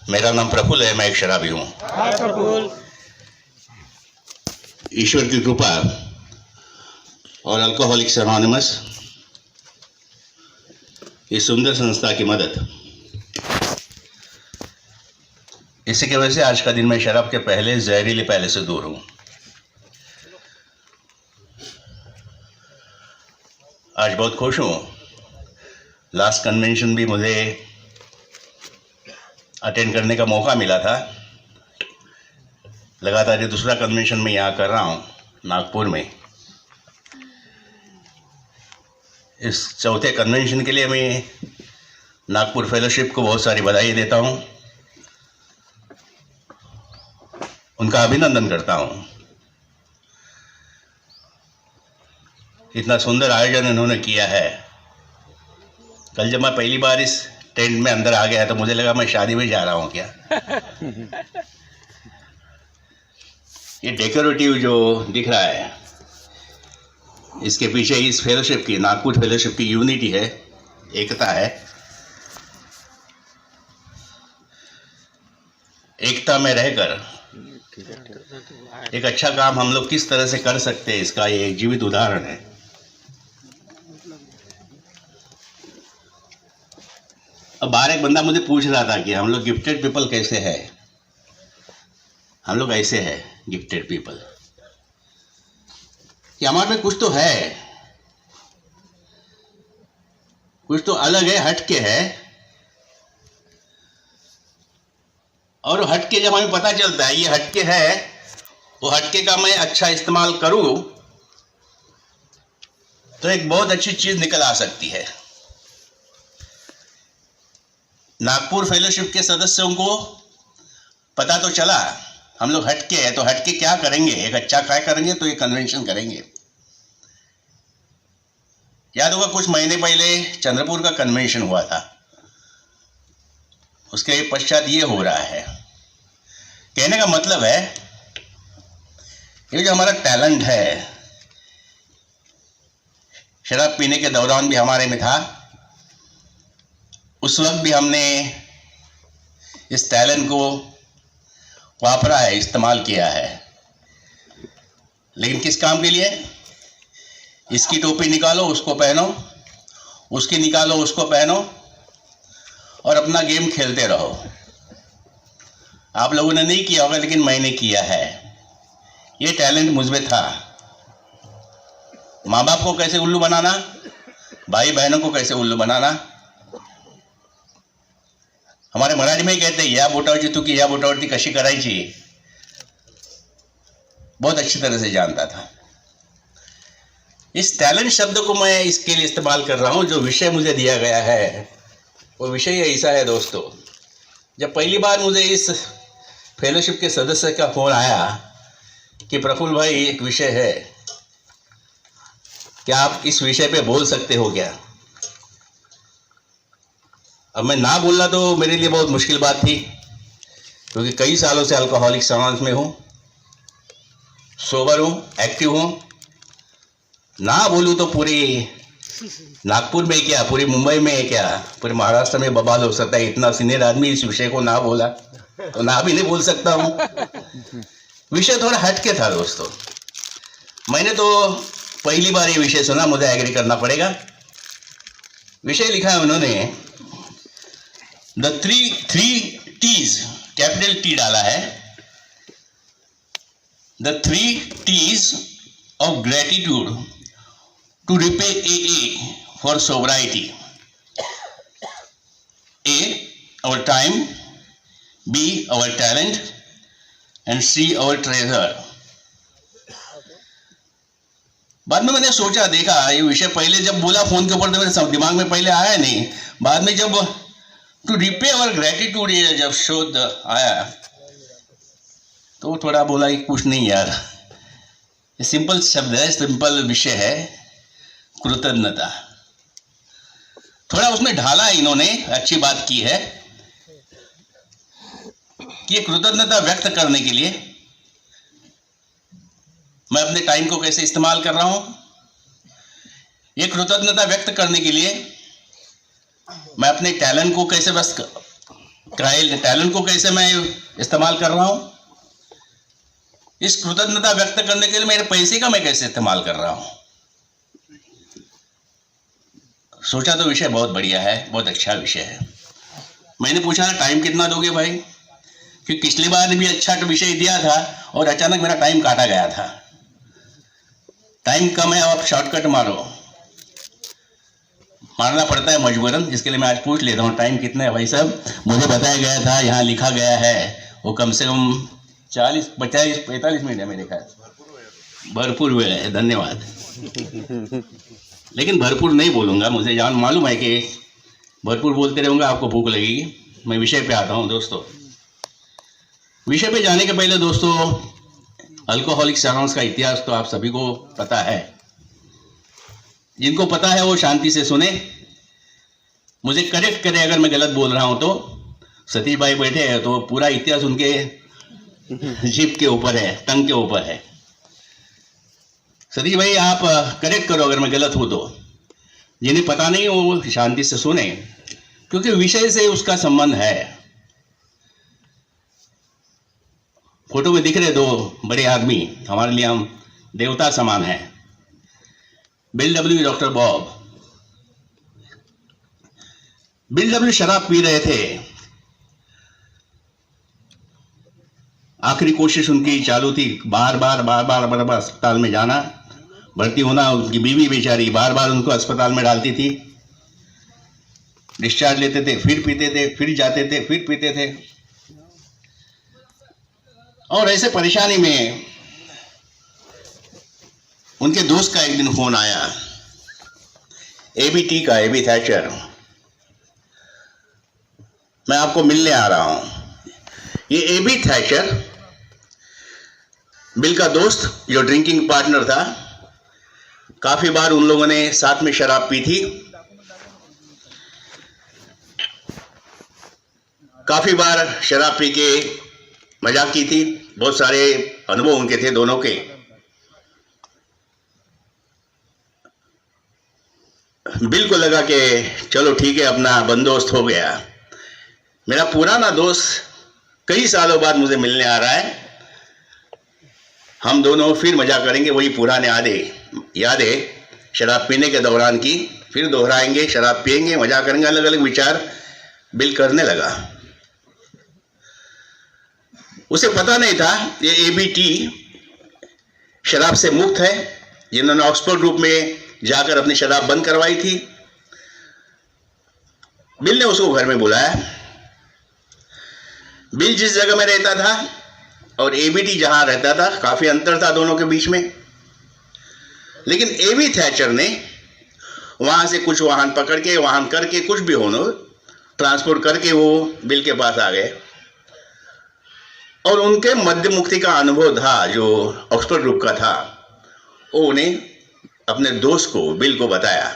मेरा नाम प्रफुल्ल है, मैं एक शराबी हूँ। ईश्वर की कृपा और अल्कोहलिक्स एनोनिमस, इस सुंदर संस्था की मदद, इसी की वजह से आज का दिन मैं शराब के पहले जहरीले पहले से दूर हूँ। आज बहुत खुश हूँ। लास्ट कन्वेंशन भी मुझे अटेंड करने का मौका मिला था। लगातार ये दूसरा कन्वेंशन मैं यहाँ कर रहा हूँ नागपुर में। इस चौथे कन्वेंशन के लिए मैं नागपुर फेलोशिप को बहुत सारी बधाई देता हूँ, उनका अभिनंदन करता हूँ। इतना सुंदर आयोजन इन्होंने किया है। कल जब मैं पहली बार इस टेंट में अंदर आ गया तो मुझे लगा मैं शादी में जा रहा हूँ क्या। ये डेकोरेटिव जो दिख रहा है, इसके पीछे इस फेलोशिप की, नागपुर फेलोशिप की यूनिटी है, एकता है। एकता में रहकर एक अच्छा काम हम लोग किस तरह से कर सकते हैं, इसका ये एक जीवित उदाहरण है। अब बाहर एक बंदा मुझे पूछ रहा था कि हम लोग गिफ्टेड पीपल कैसे है। हम लोग ऐसे हैं गिफ्टेड पीपल कि हमारे में कुछ तो है, कुछ तो अलग है, हटके है। और वो हटके जब हमें पता चलता है ये हटके है, वो हटके का मैं अच्छा इस्तेमाल करूं तो एक बहुत अच्छी चीज निकल आ सकती है। नागपुर फेलोशिप के सदस्यों को पता तो चला हम लोग हटके हैं, तो हटके क्या करेंगे, एक अच्छा क्या करेंगे, तो ये कन्वेंशन करेंगे। याद होगा कुछ महीने पहले चंद्रपुर का कन्वेंशन हुआ था, उसके पश्चात ये हो रहा है। कहने का मतलब है ये जो हमारा टैलेंट है, शराब पीने के दौरान भी हमारे में था, उस वक्त भी हमने इस टैलेंट को वापरा है, इस्तेमाल किया है। लेकिन किस काम के लिए? इसकी टोपी निकालो उसको पहनो, उसकी निकालो उसको पहनो और अपना गेम खेलते रहो। आप लोगों ने नहीं किया होगा, लेकिन मैंने किया है। ये टैलेंट मुझ में था। माँ बाप को कैसे उल्लू बनाना, भाई बहनों को कैसे उल्लू बनाना। हमारे मराठी में कहते हैं या बोटावरची तुकी या बोटावरती कशी करायची, बहुत अच्छी तरह से जानता था। इस टैलेंट शब्द को मैं इसके लिए इस्तेमाल कर रहा हूं, जो विषय मुझे दिया गया है वो विषय ऐसा है दोस्तों। जब पहली बार मुझे इस फेलोशिप के सदस्य का फोन आया कि प्रफुल्ल भाई एक विषय है, क्या आप इस विषय पे बोल सकते हो क्या। अब मैं ना बोलना तो मेरे लिए बहुत मुश्किल बात थी, क्योंकि कई सालों से अल्कोहलिक्स एनोनिमस में हूँ, सोबर हूँ, एक्टिव हूँ। ना बोलूँ तो पूरी नागपुर में क्या, पूरी मुंबई में क्या, पूरे महाराष्ट्र में बवाल हो सकता है। इतना सीनियर आदमी इस विषय को ना बोला तो ना भी नहीं बोल सकता हूँ। विषय थोड़ा हटके था दोस्तों। मैंने तो पहली बार ये विषय सुना, मुझे एग्री करना पड़ेगा। विषय लिखा है उन्होंने the three Ts, capital T डाला है, the 3 T's of gratitude to repay AA for sobriety. A, our time, B, our talent, and C, our treasure. बाद में मैंने सोचा, देखा ये विषय पहले जब बोला फोन के ऊपर तो मेरे दिमाग में पहले आया नहीं। बाद में जब टू रिपे अवर ग्रेटिट्यूड ये जब शब्द आया तो थोड़ा बोला कि कुछ नहीं यार, ये सिंपल शब्द है, सिंपल विषय है, कृतज्ञता। थोड़ा उसमें ढाला इन्होंने, अच्छी बात की है कि ये कृतज्ञता व्यक्त करने के लिए मैं अपने टाइम को कैसे इस्तेमाल कर रहा हूं। ये कृतज्ञता व्यक्त करने के लिए मैं अपने टैलेंट को कैसे टैलेंट को कैसे मैं इस्तेमाल कर रहा हूं, इस कृतज्ञता व्यक्त करने के लिए मेरे पैसे का मैं कैसे इस्तेमाल कर रहा हूं। सोचा तो विषय बहुत बढ़िया है, बहुत अच्छा विषय है। मैंने पूछा टाइम कितना दोगे भाई, क्योंकि पिछली बार भी अच्छा विषय दिया था और अचानक मेरा टाइम काटा गया था। टाइम कम है, आप शॉर्टकट मारना पड़ता है मजबूरन। इसके लिए मैं आज पूछ लेता हूँ टाइम कितना है भाई साहब। मुझे बताया गया था, यहाँ लिखा गया है वो कम से कम 40, 50, 45 मिनट है मेरे ख्याल। भरपूर वेळ है, धन्यवाद। लेकिन भरपूर नहीं बोलूँगा, मुझे जान मालूम है कि भरपूर बोलते रहूँगा आपको भूख लगेगी। मैं विषय पे आता हूँ दोस्तों। विषय पे जाने के पहले दोस्तों, अल्कोहलिक्स एनोनिमस का इतिहास तो आप सभी को पता है। जिनको पता है वो शांति से सुने, मुझे करेक्ट करे अगर मैं गलत बोल रहा हूं तो। सतीश भाई बैठे हैं तो पूरा इतिहास उनके जिप के ऊपर है, टंग के ऊपर है। सतीश भाई आप करेक्ट करो अगर मैं गलत हूं तो। जिन्हें पता नहीं वो शांति से सुने, क्योंकि विषय से उसका संबंध है। फोटो में दिख रहे दो बड़े आदमी, हमारे लिए हम देवता समान हैं। Bill W, doctor Bob. Bill W शराब पी रहे थे। आखिरी कोशिश उनकी चालू थी, बार बार अस्पताल में जाना, भर्ती होना। उनकी बीवी बेचारी बार बार उनको अस्पताल में डालती थी। डिस्चार्ज लेते थे, फिर पीते थे, फिर जाते थे, फिर पीते थे। और ऐसे परेशानी में उनके दोस्त का एक दिन फोन आया, एबीटी का, एबी थैचर। मैं आपको मिलने आ रहा हूं। ये एबी थैचर बिल का दोस्त, जो ड्रिंकिंग पार्टनर था। काफी बार उन लोगों ने साथ में शराब पी थी, काफी बार शराब पी के मजाक की थी। बहुत सारे अनुभव उनके थे दोनों के। बिल को लगा कि चलो ठीक है, अपना बंदोबस्त हो गया। मेरा पुराना दोस्त कई सालों बाद मुझे मिलने आ रहा है, हम दोनों फिर मजा करेंगे। वही पुराने यादें शराब पीने के दौरान की फिर दोहराएंगे, शराब पिएंगे, मजा करेंगे। अलग अलग विचार बिल करने लगा। उसे पता नहीं था ये एबीटी शराब से मुक्त है, जिन्होंने ऑक्सफोर्ड ग्रुप में जाकर अपनी शराब बंद करवाई थी। बिल ने उसको घर में बुलाया। बिल जिस जगह में रहता था और एबीटी जहां रहता था, काफी अंतर था दोनों के बीच में। लेकिन एबी थैचर ने वहां से कुछ वाहन पकड़ के, वाहन करके, कुछ भी होनो ट्रांसपोर्ट करके वो बिल के पास आ गए। और उनके मध्य मुक्ति का अनुभव था जो ऑक्सफोर्ड ग्रुप का था, वो उन्हें अपने दोस्त को, बिल को बताया।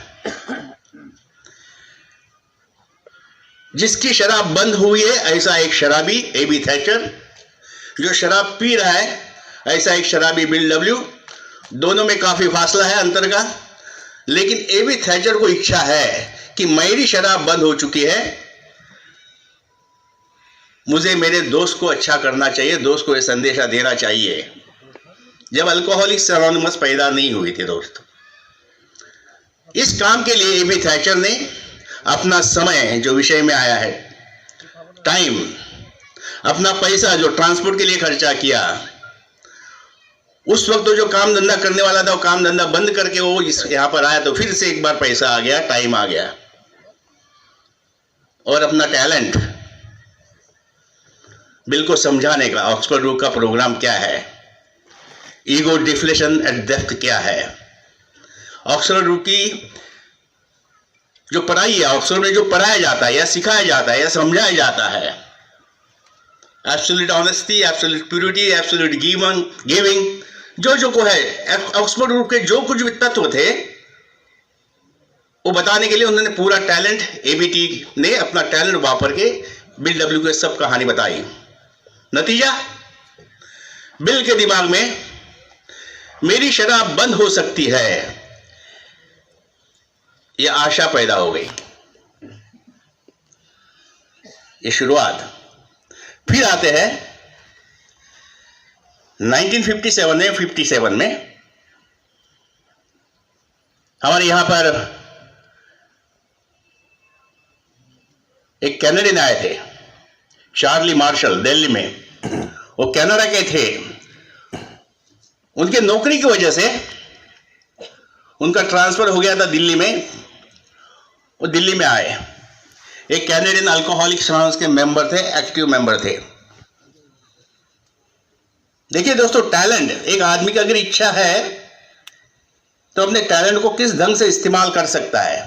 जिसकी शराब बंद हुई है ऐसा एक शराबी एबी थैचर, जो शराब पी रहा है ऐसा एक शराबी बिल डब्ल्यू। दोनों में काफी फासला है, अंतर का। लेकिन एबी थैचर को इच्छा है कि मेरी शराब बंद हो चुकी है, मुझे मेरे दोस्त को अच्छा करना चाहिए, दोस्त को यह संदेशा देना चाहिए। जब अल्कोहलिक्स एनोनिमस पैदा नहीं हुई थी दोस्त, इस काम के लिए एबी थैचर ने अपना समय, जो विषय में आया है, टाइम, अपना पैसा जो ट्रांसपोर्ट के लिए खर्चा किया। उस वक्त तो जो काम धंधा करने वाला था वो काम धंधा बंद करके वो यहां पर आया, तो फिर से एक बार पैसा आ गया, टाइम आ गया। और अपना टैलेंट बिल को समझाने का, ऑक्सफोर्ड ग्रुप का प्रोग्राम क्या है, ईगो डिफ्लेशन एट डेप्थ क्या है, ऑक्सफोर्ड ग्रुप की जो पढ़ाई है, ऑक्सफोर्ड में जो पढ़ाया जाता है या सिखाया जाता है या समझाया जाता है, absolute honesty, absolute purity, absolute giving, जो को है, ऑक्सफोर्ड ग्रुप के जो कुछ भी तत्व थे वो बताने के लिए उन्होंने पूरा टैलेंट, एबीटी ने अपना टैलेंट वापर के बिल डब्ल्यू को सब कहानी बताई। नतीजा, बिल के दिमाग में मेरी शराब बंद हो सकती है यह आशा पैदा हो गई। ये शुरुआत। फिर आते हैं 1957 में हमारे यहां पर एक कैनेडियन आए थे, चार्ली मार्शल, दिल्ली में। वो कनाडा के थे। उनके नौकरी की वजह से उनका ट्रांसफर हो गया था दिल्ली में। वो दिल्ली में आए। एक कैनेडियन अल्कोहलिक्स एनोनिमस के मेंबर थे, एक्टिव मेंबर थे। देखिए दोस्तों, टैलेंट, एक आदमी की अगर इच्छा है तो अपने टैलेंट को किस ढंग से इस्तेमाल कर सकता है।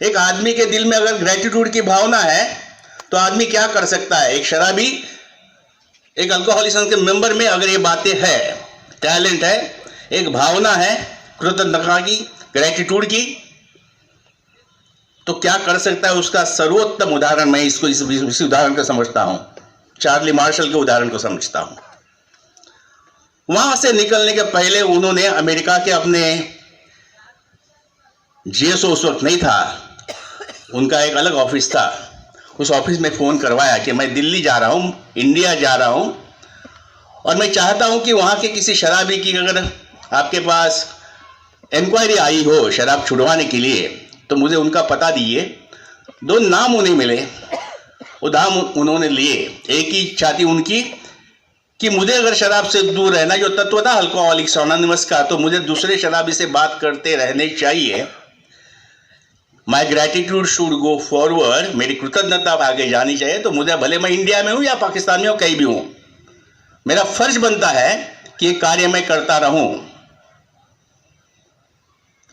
एक आदमी के दिल में अगर ग्रेटिट्यूड की भावना है तो आदमी क्या कर सकता है। एक शराबी, एक अल्कोहलिक्स के मेंबर में अगर ये बातें है, टैलेंट है, एक भावना है कृतज्ञता की, ग्रेटिट्यूड की, तो क्या कर सकता है। उसका सर्वोत्तम उदाहरण मैं इस उदाहरण को समझता हूं, चार्ली मार्शल के उदाहरण को समझता हूं। वहां से निकलने के पहले उन्होंने अमेरिका के अपने जीएसओ उस वक्त नहीं था, उनका एक अलग ऑफिस था, उस ऑफिस में फोन करवाया कि मैं दिल्ली जा रहा हूं, इंडिया जा रहा हूं, और मैं चाहता हूं कि वहां के किसी शराबी की अगर आपके पास इंक्वायरी आई हो शराब छुड़वाने के लिए तो मुझे उनका पता दीजिए। 2 नाम उन्हें मिले, वो नाम उन्होंने लिए। एक ही इच्छा थी उनकी कि मुझे अगर शराब से दूर रहना, जो तत्व था अल्कोहलिक्स एनोनिमस का, तो मुझे दूसरे शराबी से बात करते रहने चाहिए। My gratitude should go forward, मेरी कृतज्ञता आगे जानी चाहिए। तो मुझे, भले मैं इंडिया में हूं या पाकिस्तान में हूं, कहीं भी हूं, मेरा फर्ज बनता है कि ये कार्य मैं करता रहूं।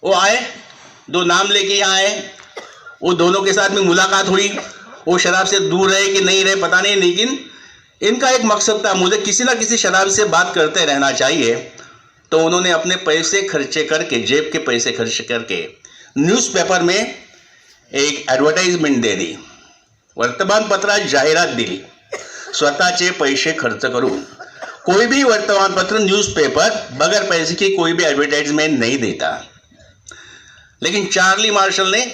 वो आए, 2 नाम लेके यहाँ आए। वो दोनों के साथ में मुलाकात हुई। वो शराब से दूर रहे कि नहीं रहे पता नहीं, लेकिन इनका एक मकसद था, मुझे किसी ना किसी शराब से बात करते रहना चाहिए। तो उन्होंने अपने पैसे खर्चे करके, जेब के पैसे खर्च करके न्यूज़पेपर में एक ॲडव्हर्टाइजमेंट दे दी, वर्तमानपत्रात जाहिरात दिली, स्वतःचे पैसे खर्च करून। कोई भी वर्तमानपत्र, न्यूज़पेपर बगैर पैसे की कोई भी एडवर्टाइजमेंट नहीं देता। लेकिन चार्ली मार्शल ने,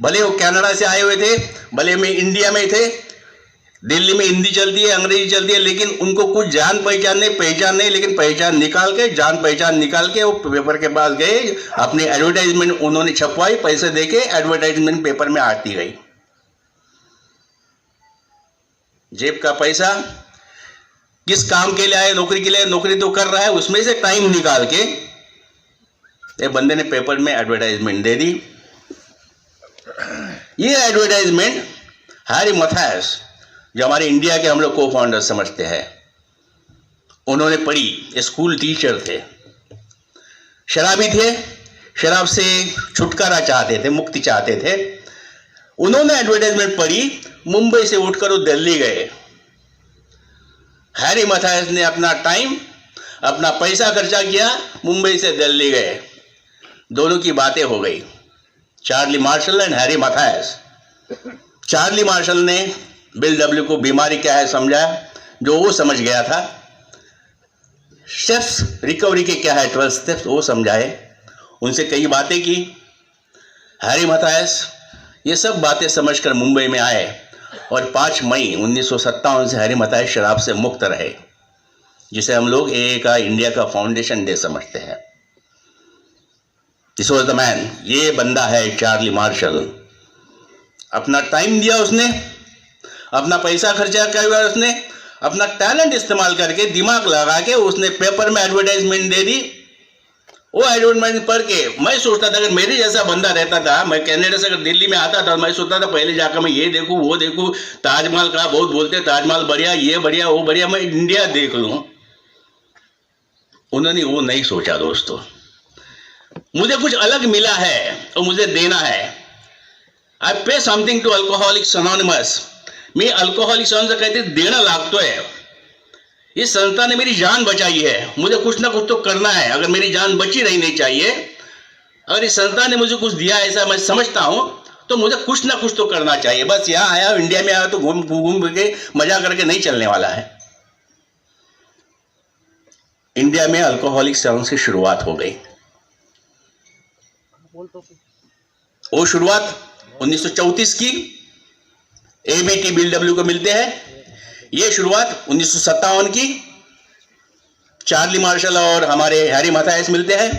भले वो कनाडा से आए हुए थे, भले में इंडिया में थे, दिल्ली में हिंदी चलती है, अंग्रेजी चलती है, लेकिन उनको कुछ जान पहचान नहीं, लेकिन पहचान निकाल के, जान पहचान निकाल के वो पेपर के पास गए, अपनी एडवर्टाइजमेंट उन्होंने छपवाई, पैसे देके एडवर्टाइजमेंट पेपर में आती गई। जेब का पैसा, किस काम के लिए आए, नौकरी के लिए, नौकरी तो कर रहा है, उसमें से टाइम निकाल के एक बंदे ने पेपर में एडवर्टाइजमेंट दे दी। ये एडवर्टाइजमेंट हैरी मथायस, जो हमारे इंडिया के हम लोग को फाउंडर समझते हैं, उन्होंने पढ़ी। स्कूल टीचर थे, शराबी थे, शराब से छुटकारा चाहते थे, मुक्ति चाहते थे। उन्होंने एडवर्टाइजमेंट पढ़ी, मुंबई से उठकर वो दिल्ली गए। हैरी मथायस ने अपना टाइम, अपना पैसा खर्चा किया, मुंबई से दिल्ली गए। दोनों की बातें हो गई, Charlie Marshall and Harry Mathias. Charlie Marshall ने बिल डब्ल्यू को बीमारी क्या है समझाया, जो वो समझ गया था। स्टेप्स रिकवरी के क्या है, 12 स्टेप्स वो समझाए, उनसे कई बातें की। हैरी मथायस ये सब बातें समझकर मुंबई में आए और 5 मई 1957 से हैरी मथायस शराब से मुक्त रहे, जिसे हम लोग AA का, इंडिया का फाउंडेशन डे समझते हैं। दिस वॉज द मैन, ये बंदा है चार्ली मार्शल। अपना टाइम दिया उसने, अपना पैसा खर्चा किया उसने, अपना टैलेंट इस्तेमाल करके, दिमाग लगा के उसने पेपर में एडवर्टाइजमेंट दे दी। वो एडवर्टाइजमेंट पढ़ के मैं सोचता था, अगर मेरे जैसा बंदा रहता था, मैं कनाडा से अगर दिल्ली में आता था, मैं सोचता था पहले जाकर मैं ये देखूं, वो देखूं, ताजमहल का बहुत बोलते, ताजमहल बढ़िया, ये बढ़िया, वो बढ़िया, मैं इंडिया देख लूं। उन्होंने वो नहीं सोचा दोस्तों, मुझे कुछ अलग मिला है और मुझे देना है। I pay something to Alcoholics Anonymous. मी अल्कोहलिक्स एनोनिमस कहते देना लागतोय। इस संस्था ने मेरी जान बचाई है, मुझे कुछ ना कुछ तो करना है। अगर मेरी जान बची रहनी चाहिए, अगर इस संस्था ने मुझे कुछ दिया ऐसा मैं समझता हूं, तो मुझे कुछ ना कुछ तो करना चाहिए। बस यहां आया, इंडिया में आया तो घूम के मजा करके नहीं चलने वाला है। इंडिया में अल्कोहलिक्स एनोनिमस की शुरुआत हो गई। वो शुरुआत 1934 की ABT BW को मिलते हैं। ये शुरुआत 1957 की, चार्ली मार्शल और हमारे हैरी मैथायस मिलते हैं।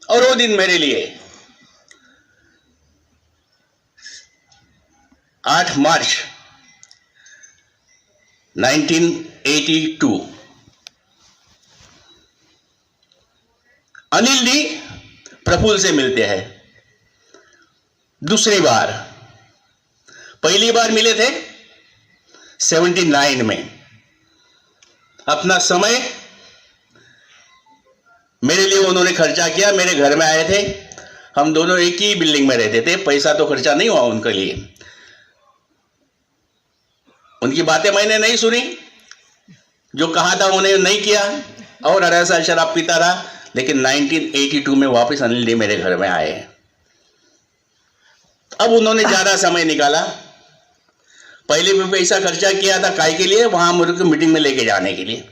और वो दिन मेरे लिए 8 मार्च 1982। अनिल डी प्रफुल्ल से मिलते हैं दूसरी बार। पहली बार मिले थे 79 में। अपना समय मेरे लिए उन्होंने खर्चा किया, मेरे घर में आए थे, हम दोनों एक ही बिल्डिंग में रहते थे। पैसा तो खर्चा नहीं हुआ उनके लिए, उनकी बातें मैंने नहीं सुनी, जो कहा था उन्हें नहीं किया, और 18 साल शराब पीता रहा। लेकिन 1982 में वापस अनिल डी मेरे घर में आए। अब उन्होंने ज्यादा समय निकाला। पहले भी पैसा खर्चा किया था काय के लिए, वहां मुझे को मीटिंग में लेके जाने के लिए।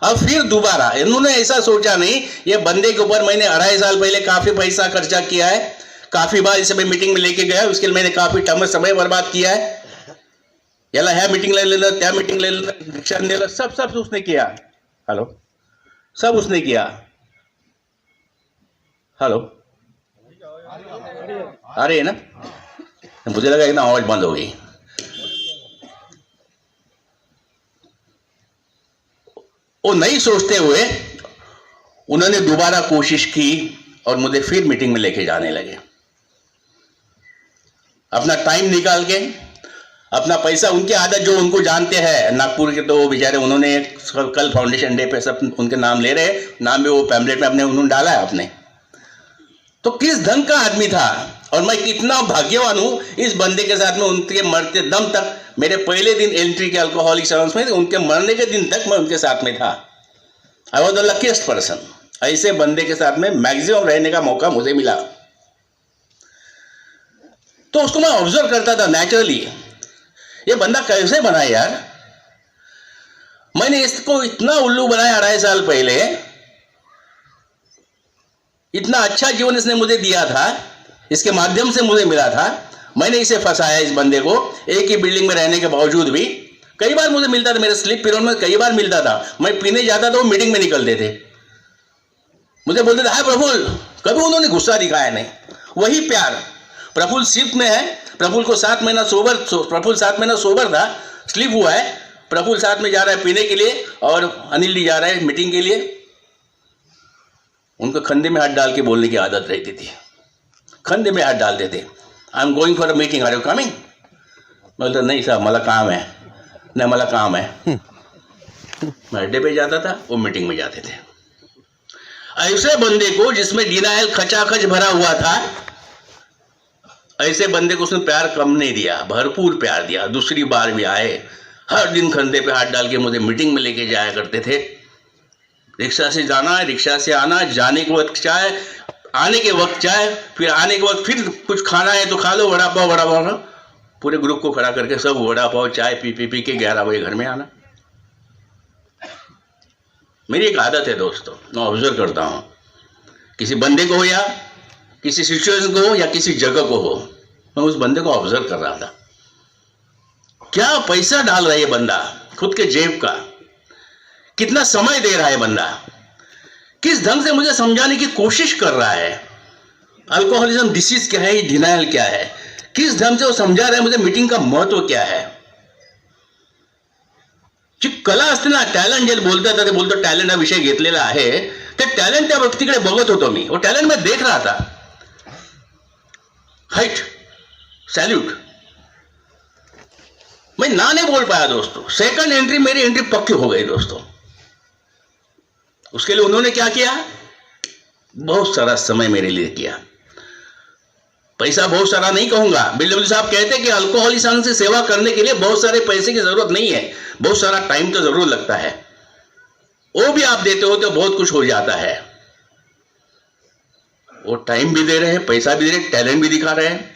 अब फिर दोबारा इन्होंने ऐसा सोचा नहीं, ये बंदे के ऊपर मैंने 2.5 साल पहले काफी पैसा खर्चा किया है, काफी बार इसे मैं मीटिंग में लेके गया, उसके लिए मैंने काफी समय बर्बाद किया है। याला ह्या मीटिंग ले लेना, त्या मीटिंग ले लेना, रिक्शा ले लेना, सब उसने किया। हेलो, सब उसने किया। हेलो, आ रही है ना? मुझे लगा एकदम आवाज बंद हो गई। वो नहीं सोचते हुए उन्होंने दोबारा कोशिश की और मुझे फिर मीटिंग में लेके जाने लगे। अपना टाइम निकाल के, अपना पैसा, उनकी आदत जो उनको जानते हैं नागपुर के, तो बेचारे उन्होंने कल फाउंडेशन डे पे सब उनके नाम ले रहे, नाम भी वो पैम्पलेट में अपने उन्होंने डाला है आपने। तो किस ढंग का आदमी था, और मैं कितना भाग्यवान हूं इस बंदे के साथ में। उनके मरते दम तक, मेरे पहले दिन एंट्री के अल्कोहलिक्स अनोनिमस में, उनके मरने के दिन तक मैं उनके साथ में था। I was the luckiest person. ऐसे बंदे के साथ में मैक्सिमम रहने का मौका मुझे मिला। तो उसको मैं ऑब्जर्व करता था नेचुरली, ये बंदा कैसे बना यार। मैंने इसको इतना उल्लू बनाया 2.5 साल पहले, इतना अच्छा जीवन इसने मुझे दिया था, इसके माध्यम से मुझे मिला था। मैंने इसे फंसाया, इस बंदे को, एक ही बिल्डिंग में रहने के बावजूद भी। कई बार मुझे मिलता था, मेरे स्लीप पीरियड में कई बार मिलता था। मैं पीने जाता था, वो मीटिंग में निकलते थे, मुझे बोलते थे हाय प्रफुल्ल। कभी उन्होंने गुस्सा दिखाया नहीं। वही प्यार। प्रफुल्ल शिफ्ट में है, प्रफुल्ल को 7 महीना सोबर, प्रफुल्ल 7 महीना सोबर था, स्लीप हुआ है। प्रफुल्ल साथ में जा रहा है पीने के लिए, और अनिल जी जा रहा है मीटिंग के लिए। उनको खंधे में हाथ डाल के बोलने की आदत रहती थी, खंधे में हाथ डालते थे। I am going for a meeting, are you coming? बोलता नहीं साहब मला काम है, नहीं मला काम है। मैं अड्डे पे जाता था, वो मीटिंग में जाते थे। ऐसे बंदे को, जिसमें डिनायल खचाखच भरा हुआ था, ऐसे बंदे को उसने प्यार कम नहीं दिया, भरपूर प्यार दिया। दूसरी बार भी आए, हर दिन कंधे पे हाथ डाल के मुझे मीटिंग में लेके जाया करते थे। रिक्शा से जाना, रिक्शा से आना, जाने के वक्त चाय, आने के वक्त चाय, फिर आने के वक्त फिर कुछ खाना है तो खा लो, वड़ा पाव। पूरे ग्रुप को खड़ा करके सब वड़ा पाव चाय पी के 11 बजे घर में आना। मेरी एक आदत है दोस्तों, मैं ऑब्जर्व करता हूँ, किसी बंदे को हो या किसी सिचुएशन को हो या किसी जगह को हो, मैं उस बंदे को ऑब्जर्व कर रहा था। क्या पैसा डाल रहा है ये बंदा खुद के जेब का, कितना समय दे रहा है बंदा, किस ढंग से मुझे समझाने की कोशिश कर रहा है अल्कोहलिज्म डिसीज क्या है, डिनायल क्या है, किस ढंग से वो समझा रहा है मुझे मीटिंग का महत्व क्या है। जी कला असते ना, टॅलेंट जे बोलतात ते बोलतो टॅलेंट हा विषय घेतलेला आहे, ते टॅलेंट त्या व्यक्तीकडे बघत होतो मी, वो टॅलेंट मैं देख रहा था। Height, salute. मैं ना नहीं बोल पाया दोस्तों, सेकंड एंट्री मेरी एंट्री पक्की हो गई दोस्तों। उसके लिए उन्होंने क्या किया, बहुत सारा समय मेरे लिए किया। पैसा बहुत सारा नहीं कहूंगा, BW साहब कहते हैं कि अल्कोहलिक से सेवा करने के लिए बहुत सारे पैसे की जरूरत नहीं है, बहुत सारा टाइम तो जरूर लगता है। वो भी आप देते हो तो बहुत कुछ हो जाता है। वो टाइम भी दे रहे हैं, पैसा भी दे रहे हैं, टैलेंट भी दिखा रहे हैं।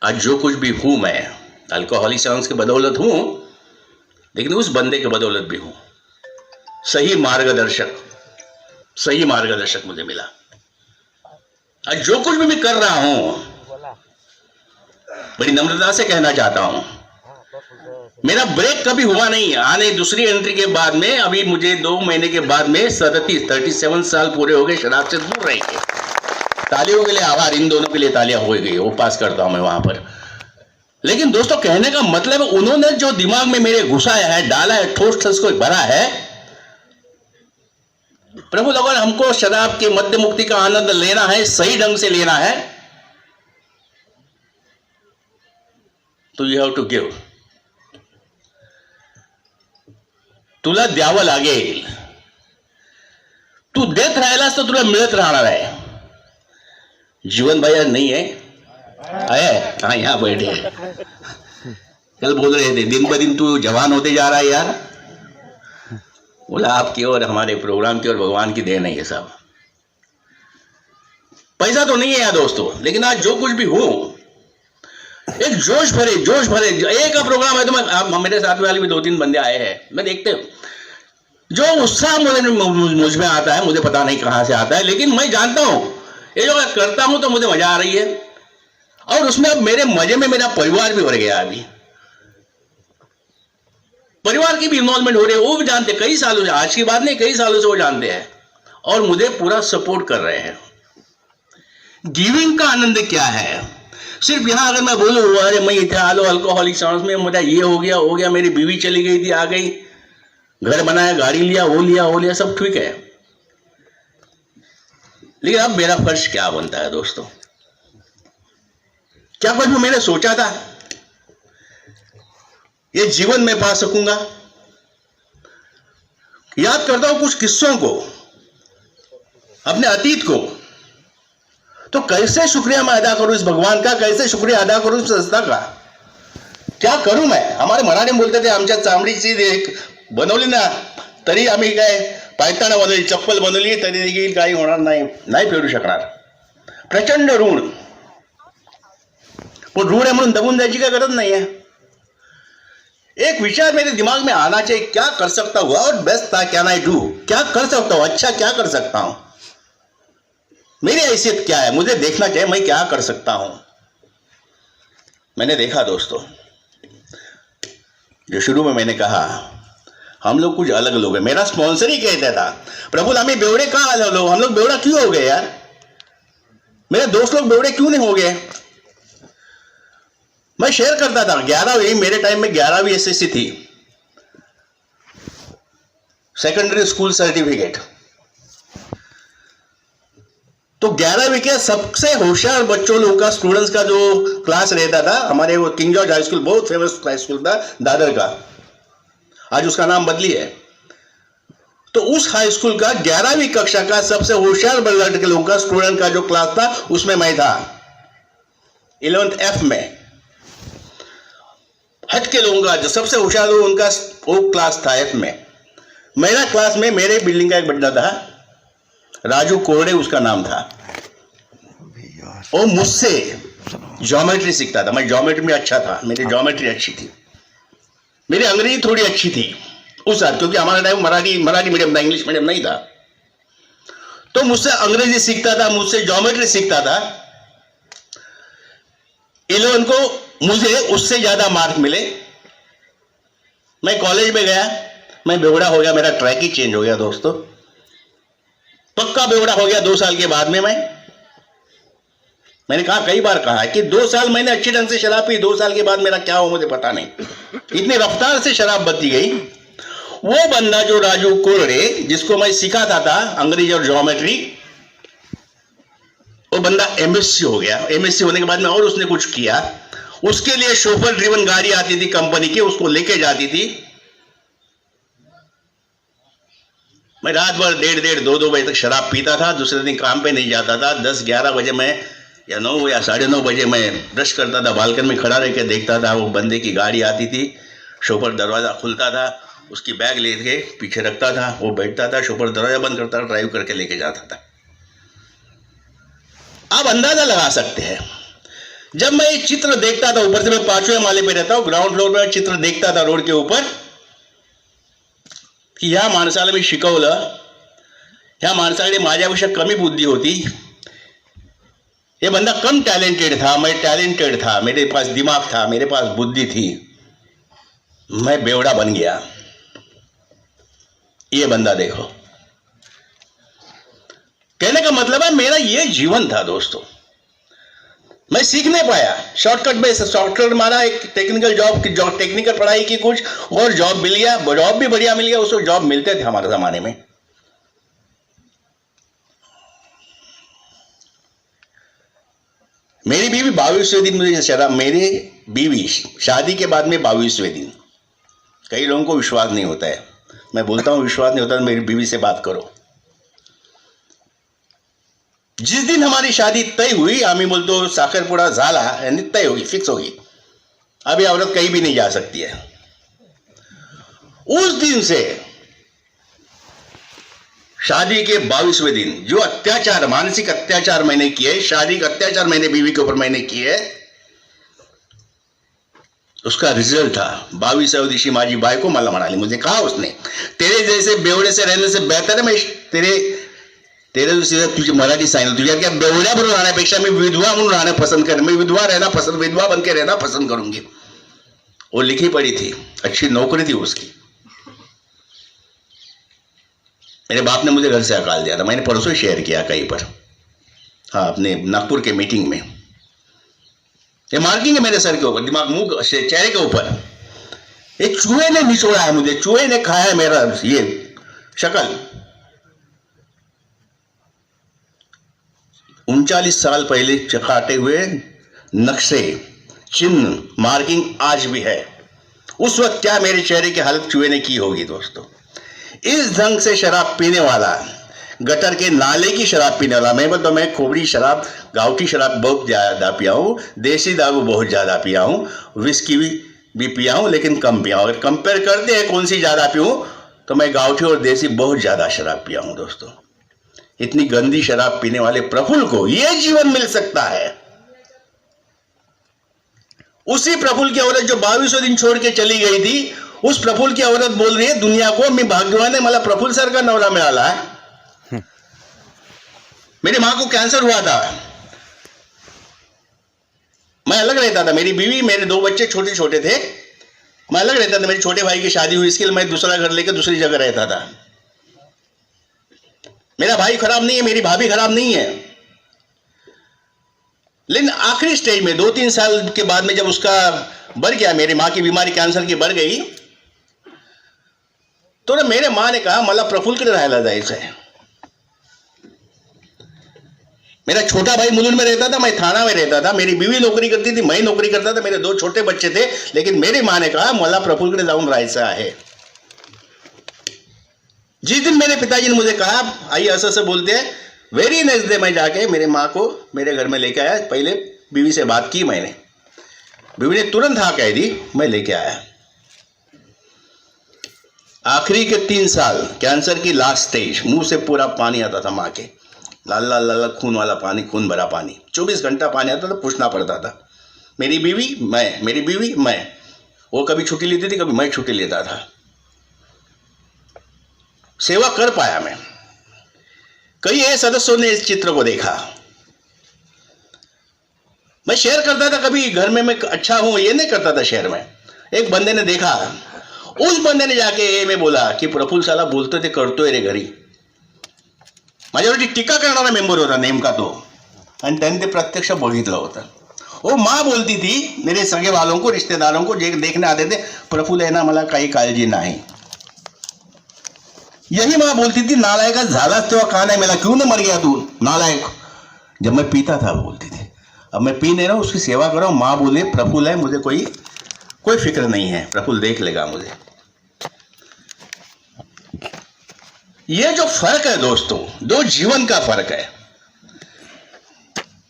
आज जो कुछ भी हूं मैं अल्कोहलिक के बदौलत हूं, लेकिन उस बंदे के बदौलत भी हूं। सही मार्गदर्शक मुझे मिला। आज जो कुछ भी मैं कर रहा हूं, बड़ी नम्रता से कहना चाहता हूं, मेरा ब्रेक कभी हुआ नहीं। आने दूसरी एंट्री के बाद में, अभी मुझे 2 महीने के बाद में 37 साल पूरे हो गए शराब से दूर रह के। तालियों के लिए आभार, इन दोनों के लिए तालियां हो गई, वो पास करता हूं मैं वहां पर। लेकिन दोस्तों, कहने का मतलब है, उन्होंने जो दिमाग में मेरे घुसाया है, डाला है, ठोस ठोस को भरा है। प्रभु, अगर हमको शराब के मद्य मुक्ति का आनंद लेना है, सही ढंग से लेना है, तो यू हैव टू गिव. तुला द्यावं लागेल. तू देत राहिलास तर तुला मिळत राहणार आहे. जीवन भैया नहीं है, है हाँ यहाँ बैठे हैं. कल बोल रहे थे दिन ब दिन तू जवान होते जा रहा है यार. बोला आपकी और हमारे प्रोग्राम की और भगवान की देन है ये सब. पैसा तो नहीं है यार दोस्तों, लेकिन आज जो कुछ भी हो, एक जोश भरे एक का प्रोग्राम है तो मैं, मेरे साथ वाले भी 2-3 बंदे आए हैं, मैं देखते हूं जो उत्साह मुझ में आता है, मुझे पता नहीं कहां से आता है, लेकिन मैं जानता हूं ये जो मैं करता हूं तो मुझे मजा आ रही है. और उसमें अब मेरे मजे में मेरा परिवार भी भर गया. अभी परिवार की भी इन्वॉल्वमेंट हो रही है. वो भी जानते, कई सालों से, आज की बात नहीं, कई सालों से वो जानते हैं और मुझे पूरा सपोर्ट कर रहे हैं. गिविंग का आनंद क्या है. सिर्फ यहां अगर मैं बोलूं अरे मैं इतना आलो अल्कोहलिक एनोनिमस में मेरा ये हो गया, मेरी बीवी चली गई थी, आ गई, घर बनाया, गाड़ी लिया, वो लिया, सब ठीक है. लेकिन अब मेरा फर्ज क्या बनता है दोस्तों. क्या कुछ मैंने सोचा था ये जीवन में पा सकूंगा. याद करता हूं कुछ किस्सों को, अपने अतीत को, तो कैसे शुक्रिया मैं अदा करूं इस भगवान का, कैसे शुक्रिया अदा करूं इस संस्था का. क्या करूं मैं. हमारे मराठी बोलते थे आमच्या चामडीची एक बनवली ना तरी आम्ही काय पायताना बनवली, चप्पल बनवली तरी देखील काही होणार नाही फेडू शकणार. प्रचंड ऋण. पण ऋण आहे म्हणून दबून जायची काय गरज नाही है. एक विचार मेरे दिमाग में आना चाहिए, क्या कर सकता हूं और बेस्ट था, क्या नहीं डू, क्या कर सकता हूं, अच्छा क्या कर सकता हूं, मेरी हैसियत क्या है, मुझे देखना चाहिए मैं क्या कर सकता हूं. मैंने देखा दोस्तों, जो शुरू में मैंने कहा हम लोग कुछ अलग लोग हैं. मेरा स्पॉन्सर ही कहता था प्रभु आम्ही बेवड़े कहाँ आलो, हम लोग बेवड़ा क्यों हो गए यार, मेरे दोस्त लोग बेवड़े क्यों नहीं हो गए. मैं शेयर करता था 11वीं, मेरे टाइम में 11वीं एसएससी थी, सेकेंडरी स्कूल सर्टिफिकेट. तो 11वीं के सबसे होशियार बच्चों लोगों का, स्टूडेंट्स का जो क्लास रहता था हमारे, वो किंग जॉर्ज हाई स्कूल, बहुत फेमस हाई स्कूल था दादर का, आज उसका नाम बदली है. तो उस हाई स्कूल का 11वीं कक्षा का सबसे होशियार बल्लट के लोगों का, स्टूडेंट का जो क्लास था उसमें मैं था. 11th F में हट के लोगों का जो सबसे होशियार लोग, उनका वो क्लास था F में. मेरा क्लास में मेरे बिल्डिंग का एक बंदा था, राजू कोरडे उसका नाम था. वो मुझसे ज्योमेट्री सीखता था. मैं ज्योमेट्री में अच्छा था, मेरी ज्योमेट्री अच्छी थी, मेरी अंग्रेजी थोड़ी अच्छी थी उस साल, क्योंकि हमारा टाइम मराठी मीडियम था, इंग्लिश मीडियम नहीं था. तो मुझसे अंग्रेजी सीखता था, मुझसे ज्योमेट्री सीखता था. 11 को मुझे उससे ज्यादा मार्क मिले. मैं कॉलेज में गया, मैं बेवड़ा हो गया, मेरा ट्रैक ही चेंज हो गया दोस्तों, पक्का बेवड़ा हो गया 2 साल के बाद में. मैंने कहा, कई बार कहा कि 2 साल मैंने अच्छे ढंग से शराब पी, 2 साल के बाद मेरा क्या हो मुझे पता नहीं. इतनी रफ्तार से शराब बदली गई. वो बंदा जो राजू कोरडे, जिसको मैं सिखाता था अंग्रेजी और ज्योमेट्री, वो बंदा एमएससी हो गया. एमएससी होने के बाद में और उसने कुछ किया. उसके लिए शोफर ड्रिवन गाड़ी आती थी कंपनी की, उसको लेके जाती थी. मैं रात भर 1:30-2 बजे तक शराब पीता था. दूसरे दिन काम पे नहीं जाता था. 10-11 बजे मैं, या 9 या 9:30 बजे मैं ब्रश करता था, बालकनी में खड़ा रह के देखता था. वो बंदे की गाड़ी आती थी, शोफर दरवाजा खुलता था, उसकी बैग लेके पीछे रखता था, वो बैठता था, शोफर दरवाजा बंद करता था, ड्राइव करके लेके जाता था. आप अंदाजा लगा सकते हैं. जब मैं ये चित्र देखता था, ऊपर से मैं 5वें माले पे रहता हूं, ग्राउंड फ्लोर पे चित्र देखता था रोड के ऊपर, की ह्या माणसाला मी शिकवलं, ह्या माणसाकडे माझ्यापेक्षा कमी बुद्धी होती, ये बंदा कम टैलेंटेड था, मैं टैलेंटेड था, मेरे पास दिमाग था, मेरे पास बुद्धि थी, मैं बेवड़ा बन गया। ये बंदा देखो, कहने का मतलब है मेरा ये जीवन था दोस्तों, मैं सीख नहीं पाया, शॉर्टकट में शॉर्टकट मारा, एक टेक्निकल जॉब टेक्निकल पढ़ाई की कुछ और जॉब मिल गया, जॉब भी बढ़िया मिल गया। उसको जॉब मिलते थे हमारे जमाने में। मेरी बीवी 22वें दिन मुझे शराब, मेरी बीवी शादी के बाद में 22वें दिन, कई लोगों को विश्वास नहीं होता है, मैं बोलता हूं विश्वास नहीं होता तो मेरी बीवी से बात करो। जिस दिन हमारी शादी तय हुई, आम्ही बोलतो साखरपुडा झाला यानी तय होगी, फिक्स होगी, अभी औरत कहीं भी नहीं जा सकती है। उस दिन से शादी के 22वें दिन जो अत्याचार, मानसिक अत्याचार मैंने किए, शारीरिक अत्याचार मैंने बीवी के ऊपर मैंने किए, उसका रिजल्ट था 22व्या दिवशी माझी बायको मला म्हणाली, मुझे कहा उसने, तेरे जैसे बेवड़े से रहने से बेहतर है मैं तेरे तुझे मराठी सांगितलं, तुझ्या क्या बेवड्या बरोबर राहण्यापेक्षा मी विधवा म्हणून राहणं पसंद करें, मैं विधवा बन के रहना पसंद करूंगी। वो लिखी पड़ी थी, अच्छी नौकरी थी उसकी। मेरे बाप ने मुझे घर से हकाल दिया था, मैंने परसों शेयर किया कहीं पर, हाँ अपने नागपुर के मीटिंग में। ये मार्किंग है मेरे सर के ऊपर, दिमाग मुंह चेहरे के ऊपर। एक चूहे ने निचोड़ा है मुझे, चूहे ने खाया है मेरा ये शक्ल। 39 साल पहले काटे हुए नक्शे, चिन्ह, मार्किंग आज भी है। उस वक्त क्या मेरे चेहरे की हालत चूहे ने की होगी दोस्तों। इस ढंग से शराब पीने वाला, गटर के नाले की शराब पीने वाला, मैं बोलता मैं खोबड़ी शराब, गाँवठी शराब बहुत ज्यादा पिया हूँ, देसी दारू बहुत ज्यादा पिया हूँ, विस्की भी पिया हूँ लेकिन कम पिया हूँ। अगर कंपेयर करते हैं कौन सी ज्यादा पीऊँ तो मैं गाँवठी और देसी बहुत ज्यादा शराब पिया हूँ दोस्तों। इतनी गंदी शराब पीने वाले प्रफुल्ल को यह जीवन मिल सकता है। उसी प्रफुल्ल की औरत जो 22वें दिन छोड़ के चली गई थी, उस प्रफुल्ल की औरत बोल रही है दुनिया को, मैं भाग्यवान है, मला प्रफुल्ल सर का नवरा मिळाला है। मेरी मां को कैंसर हुआ था, मैं अलग रहता था, मेरी बीवी, मेरे 2 बच्चे छोटे छोटे थे, मैं अलग रहता था। मेरे छोटे भाई की शादी हुई, इसके लिए मैं दूसरा घर लेकर दूसरी जगह रहता था। मेरा भाई खराब नहीं है, मेरी भाभी खराब नहीं है, लेकिन आखिरी स्टेज में 2-3 साल के बाद में जब उसका बढ़ गया, मेरी मां की बीमारी कैंसर की बढ़ गई, तो मेरे मां ने कहा मला प्रफुल्लकडे राहायला जायचं है। मेरा छोटा भाई मुलुंड में रहता था, मैं थाना में रहता था, मेरी बीवी नौकरी करती थी, मैं नौकरी करता था, मेरे 2 छोटे बच्चे थे, लेकिन मेरी मां ने कहा मला प्रफुल्लकडे जाऊन राहायचं आहे। जिस दिन मेरे पिताजी ने मुझे कहा आई असं असं बोलते हैं, वेरी नेक्स्ट डे मैं जाके मेरे माँ को मेरे घर में लेके आया। पहले बीवी से बात की मैंने, बीवी ने तुरंत हाँ कह दी, मैं लेके आया। आखिरी के 3 साल कैंसर की लास्ट स्टेज, मुंह से पूरा पानी आता था माँ के, लाल लाल लाल खून वाला पानी, खून भरा पानी, 24 घंटा पानी आता था, पूछना पड़ता था। मेरी बीवी मैं, वो कभी छुट्टी लेती थी, कभी मैं छुट्टी लेता था। सेवा कर पाया मैं। कई ऐसे सदस्यों ने इस चित्र को देखा, मैं शेयर करता था, कभी घर में मैं अच्छा हूं ये नहीं करता था शेयर में। एक बंदे ने देखा, उस बंदे ने जाके मैं बोला की प्रफुल्ल साला बोलतो ते करतोय रे घरी, माझ्यावरती टीका करणारा मेंबर होता नेमका तो, आणि त्यांनी ते प्रत्यक्ष बघितलं होतं। वो माँ बोलती थी मेरे सगे वालों को, रिश्तेदारों को, जे देखने आते थे, प्रफुल्ल है ना, मला काही काळजी नाही। यही माँ बोलती थी नालायक झाला तेव्हा कहा नहीं मिला, क्यों नहीं मर गया तू नालायक। जब मैं पीता था बोलती थी, अब मैं पी नहीं रहा हूं, उसकी सेवा कर रहा हूं। माँ बोले प्रफुल्ल है, मुझे कोई फिक्र नहीं है, प्रफुल्ल देख लेगा मुझे। ये जो फर्क है दोस्तों, 2 जीवन का फर्क है।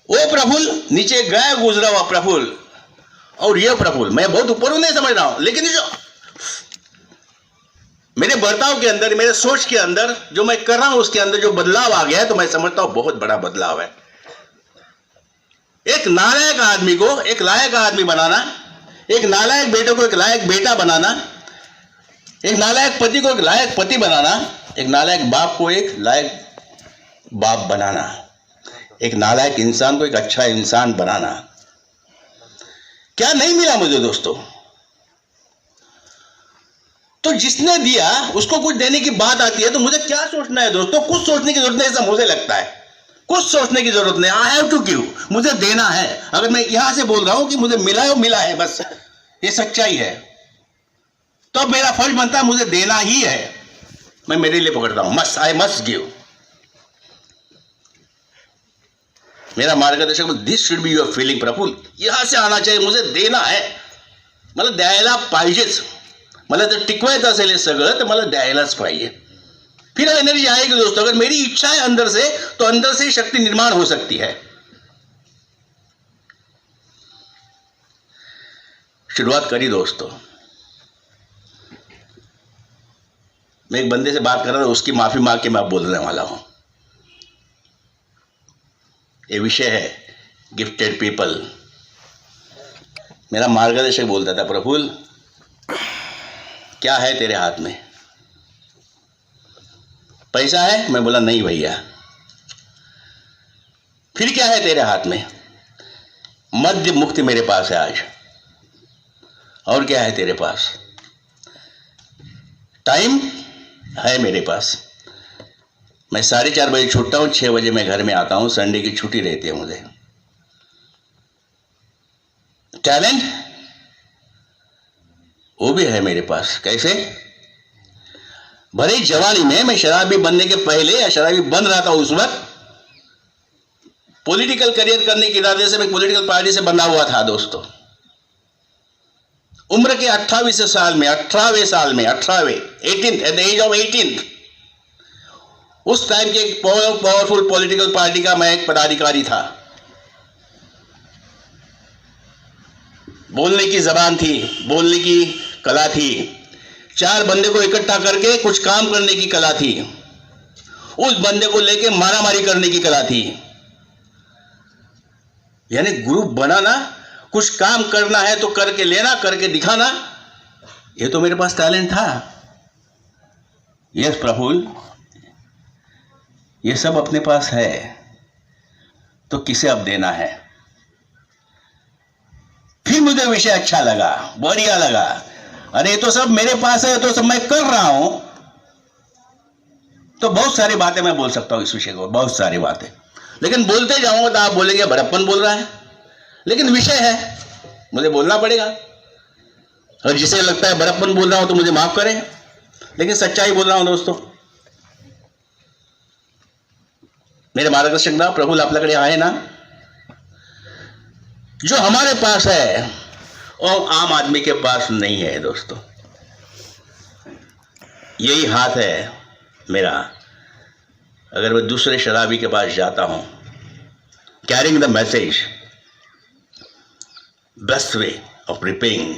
वो प्रफुल्ल नीचे गया गुजरा हुआ प्रफुल्ल, और ये प्रफुल्ल, मैं बहुत ऊपर नहीं समझ रहा हूं, लेकिन जो मेरे बर्ताव के अंदर, मेरे सोच के अंदर जो मैं कर रहा हूं, उसके अंदर जो बदलाव आ गया है, तो मैं समझता हूं बहुत बड़ा बदलाव है। एक नालायक आदमी को एक लायक आदमी बनाना, एक नालायक बेटे को एक लायक बेटा बनाना, एक नालायक पति को एक लायक पति बनाना, एक नालायक बाप को एक लायक बाप बनाना, एक नालायक इंसान को एक अच्छा इंसान बनाना। क्या नहीं मिला मुझे दोस्तों? तो जिसने दिया उसको कुछ देने की बात आती है तो मुझे क्या सोचना है दोस्तों? कुछ सोचने की जरूरत नहीं, ऐसा मुझे लगता है। कुछ सोचने की जरूरत नहीं। आई हैव टू गिव, मुझे देना है। अगर मैं यहां से बोल रहा हूं कि मुझे मिला है, मिला है, बस ये सच्चाई है, तो मेरा फर्ज बनता है मुझे देना ही है। मैं मेरे लिए पकड़ता हूं, मस्ट, आई मस्ट गिव। मेरा मार्गदर्शक, this should be your feeling Praful, यहां से आना चाहिए, मुझे देना है, मला द्यायला पाहिजेच, मला जर टिकवायचं असेल हे सगळं तर मला द्यायलाच पाहिजे। फिर एनर्जी आएगी दोस्तों। अगर मेरी इच्छा है अंदर से, तो अंदर से शक्ति निर्माण हो सकती है। शुरुआत करी दोस्तों। मैं एक बंदे से बात कर रहा था, उसकी माफी मांग के मैं बोलने वाला हूं। ये विषय है गिफ्टेड पीपल। मेरा मार्गदर्शक बोलता था, प्रफुल्ल क्या है तेरे हाथ में? पैसा है? मैं बोला नहीं भैया। फिर क्या है तेरे हाथ में? मद्य मुक्ति मेरे पास है आज। और क्या है तेरे पास? टाइम है मेरे पास। मैं 4:30 बजे छूटता हूं, 6 बजे मैं घर में आता हूं, संडे की छुट्टी रहती है मुझे। टैलेंट वो भी है मेरे पास। कैसे? भरी जवानी में, मैं शराबी बनने के पहले या शराबी बन रहा था उस वक्त, पॉलिटिकल करियर करने के इरादे से मैं पॉलिटिकल पार्टी से बंधा हुआ था दोस्तों। उम्र के 18वें साल में, 18th at the age of 18, उस टाइम के एक पावरफुल पॉलिटिकल पार्टी का मैं एक पदाधिकारी था। बोलने की जबान थी, बोलने की कला थी, 4 बंदे को इकट्ठा करके कुछ काम करने की कला थी, उस बंदे को लेके मारामारी करने की कला थी। यानी ग्रुप बनाना, कुछ काम करना है तो करके लेना, करके दिखाना, ये तो मेरे पास टैलेंट था। यस प्रफुल्ल, ये सब अपने पास है, तो किसे अब देना है? फिर मुझे विषय अच्छा लगा, बढ़िया लगा। अरे तो सब मेरे पास है, तो सब मैं कर रहा हूं, तो बहुत सारी बातें मैं बोल सकता हूं इस विषय को, बहुत सारी बातें। लेकिन बोलते जाऊंगा तो आप बोलेंगे बड़प्पन बोल रहा है, लेकिन विषय है, मुझे बोलना पड़ेगा। और जिसे लगता है बड़प्पन बोल रहा हूं तो मुझे माफ करें, लेकिन सच्चाई बोल रहा हूं दोस्तों। मेरे मार्गदर्शक ना प्रफुल्ल आपल्याकडे आहे ना, जो हमारे पास है और आम आदमी के पास नहीं है दोस्तों। यही हाथ है मेरा। अगर मैं दूसरे शराबी के पास जाता हूं, carrying the message, best way of repaying,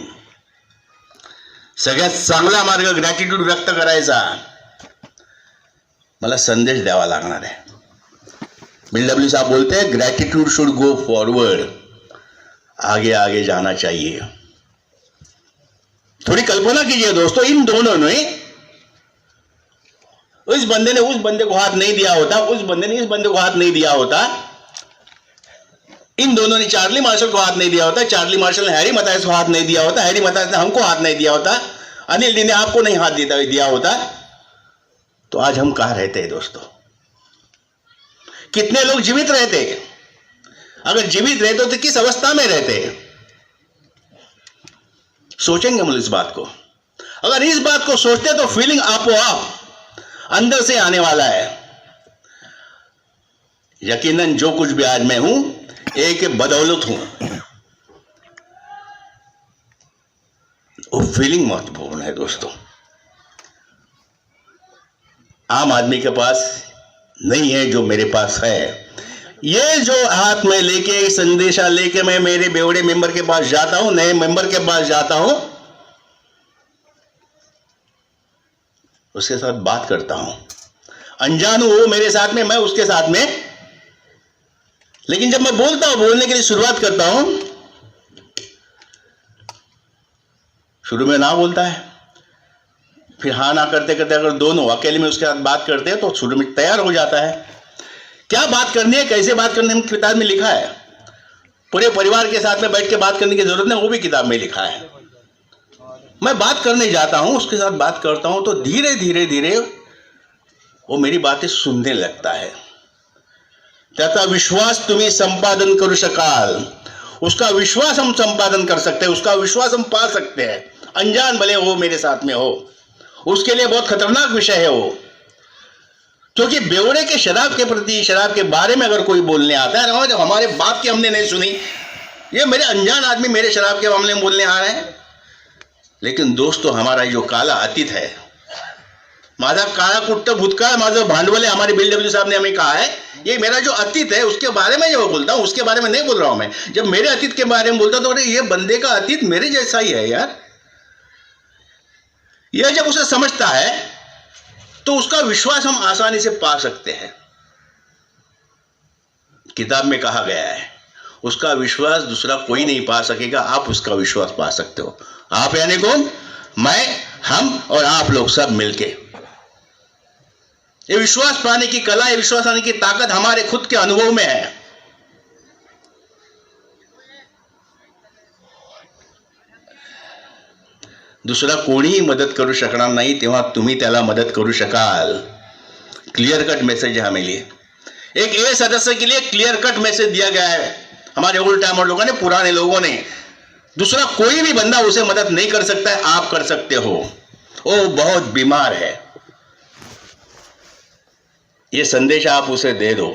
सगळ्यात चांगला मार्ग ग्रॅटिट्यूड व्यक्त करायचा, मला संदेश द्यावा लागणार है। बिलडब्ल्यू साहब बोलते हैं ग्रैटिट्यूड शुड गो फॉरवर्ड, आगे आगे जाना चाहिए। थोड़ी कल्पना कीजिए दोस्तों, इन दोनों ने, उस बंदे ने उस बंदे को हाथ नहीं दिया होता, उस बंदे ने इस बंदे को हाथ नहीं दिया होता, इन दोनों ने चार्ली मार्शल को हाथ नहीं दिया होता, चार्ली मार्शल ने हैरी मतायस को हाथ नहीं दिया होता, हैरी मतायस ने हमको हाथ नहीं दिया होता, अनिल डी ने आपको नहीं हाथ दिया होता, तो आज हम कहां रहते हैं दोस्तों? कितने लोग जीवित रहते? अगर जीवित रहते तो किस अवस्था में रहते? सोचेंगे हम इस बात को। अगर इस बात को सोचते तो फीलिंग आपो आप अंदर से आने वाला है। यकीनन जो कुछ भी आज मैं हूं, एक बदौलत हूं। वो फीलिंग महत्वपूर्ण है दोस्तों। आम आदमी के पास नहीं है जो मेरे पास है। ये जो हाथ में लेके संदेशा लेके मैं मेरे बेवड़े मेंबर के पास जाता हूं, नए मेंबर के पास जाता हूं, उसके साथ बात करता हूं। अनजान हूं वो मेरे साथ में, मैं उसके साथ में। लेकिन जब मैं बोलता हूं, बोलने के लिए शुरुआत करता हूं, शुरू में ना बोलता है, फिर हाँ ना करते करते अगर दोनों अकेले में उसके साथ बात करते हैं तो शुरू में तैयार हो जाता है क्या बात करनी है, कैसे बात करनी है, किताब में लिखा है। पूरे परिवार के साथ में बैठ के बात करने की जरूरत नहीं, वो भी किताब में लिखा है। मैं बात करने जाता हूं, उसके साथ बात करता हूं, तो धीरे धीरे धीरे वो मेरी बातें सुनने लगता है। त्याचा विश्वास तुम्ही संपादन करू शकाल, उसका विश्वास हम संपादन कर सकते हैं, उसका विश्वास हम पा सकते हैं, अनजान भले हो मेरे साथ में हो। उसके लिए बहुत खतरनाक विषय है वो, क्योंकि बेवड़े के शराब के प्रति, शराब के बारे में अगर कोई बोलने आता है, और हमारे बाप की हमने नहीं सुनी, ये मेरे अनजान आदमी मेरे शराब के मामले में बोलने आ रहे हैं। लेकिन दोस्तों, हमारा जो काला अतीत है, माझा काळा कुट्ट भूतकाळ माझं भांडवल है, हमारे BLW साहब ने हमें कहा है, ये मेरा जो अतीत है उसके बारे में जो बोलता हूँ, उसके बारे में नहीं बोल रहा हूं मैं। जब मेरे अतीत के बारे में बोलता तो अरे ये बंदे का अतीत मेरे जैसा ही है यार। यह जब उसे समझता है तो उसका विश्वास हम आसानी से पा सकते हैं। किताब में कहा गया है, उसका विश्वास दूसरा कोई नहीं पा सकेगा, आप उसका विश्वास पा सकते हो। आप यानी कौन? मैं, हम और आप लोग सब मिलके। ये विश्वास पाने की कला, ये विश्वास पाने की ताकत हमारे खुद के अनुभव में है। दुसरा कोणीही मदत करू शकणार नाही, तेव्हा तुम्ही त्याला मदत करू शकाल। क्लियर कट मैसेज है हमें लिए। एक ए सदस्य के लिए क्लियर कट मैसेज दिया गया है हमारे ओल्ड टाइमर लोगों ने, पुराने लोगों ने। दूसरा कोई भी बंदा उसे मदद नहीं कर सकता है, आप कर सकते हो। वो बहुत बीमार है, ये संदेश आप उसे दे दो।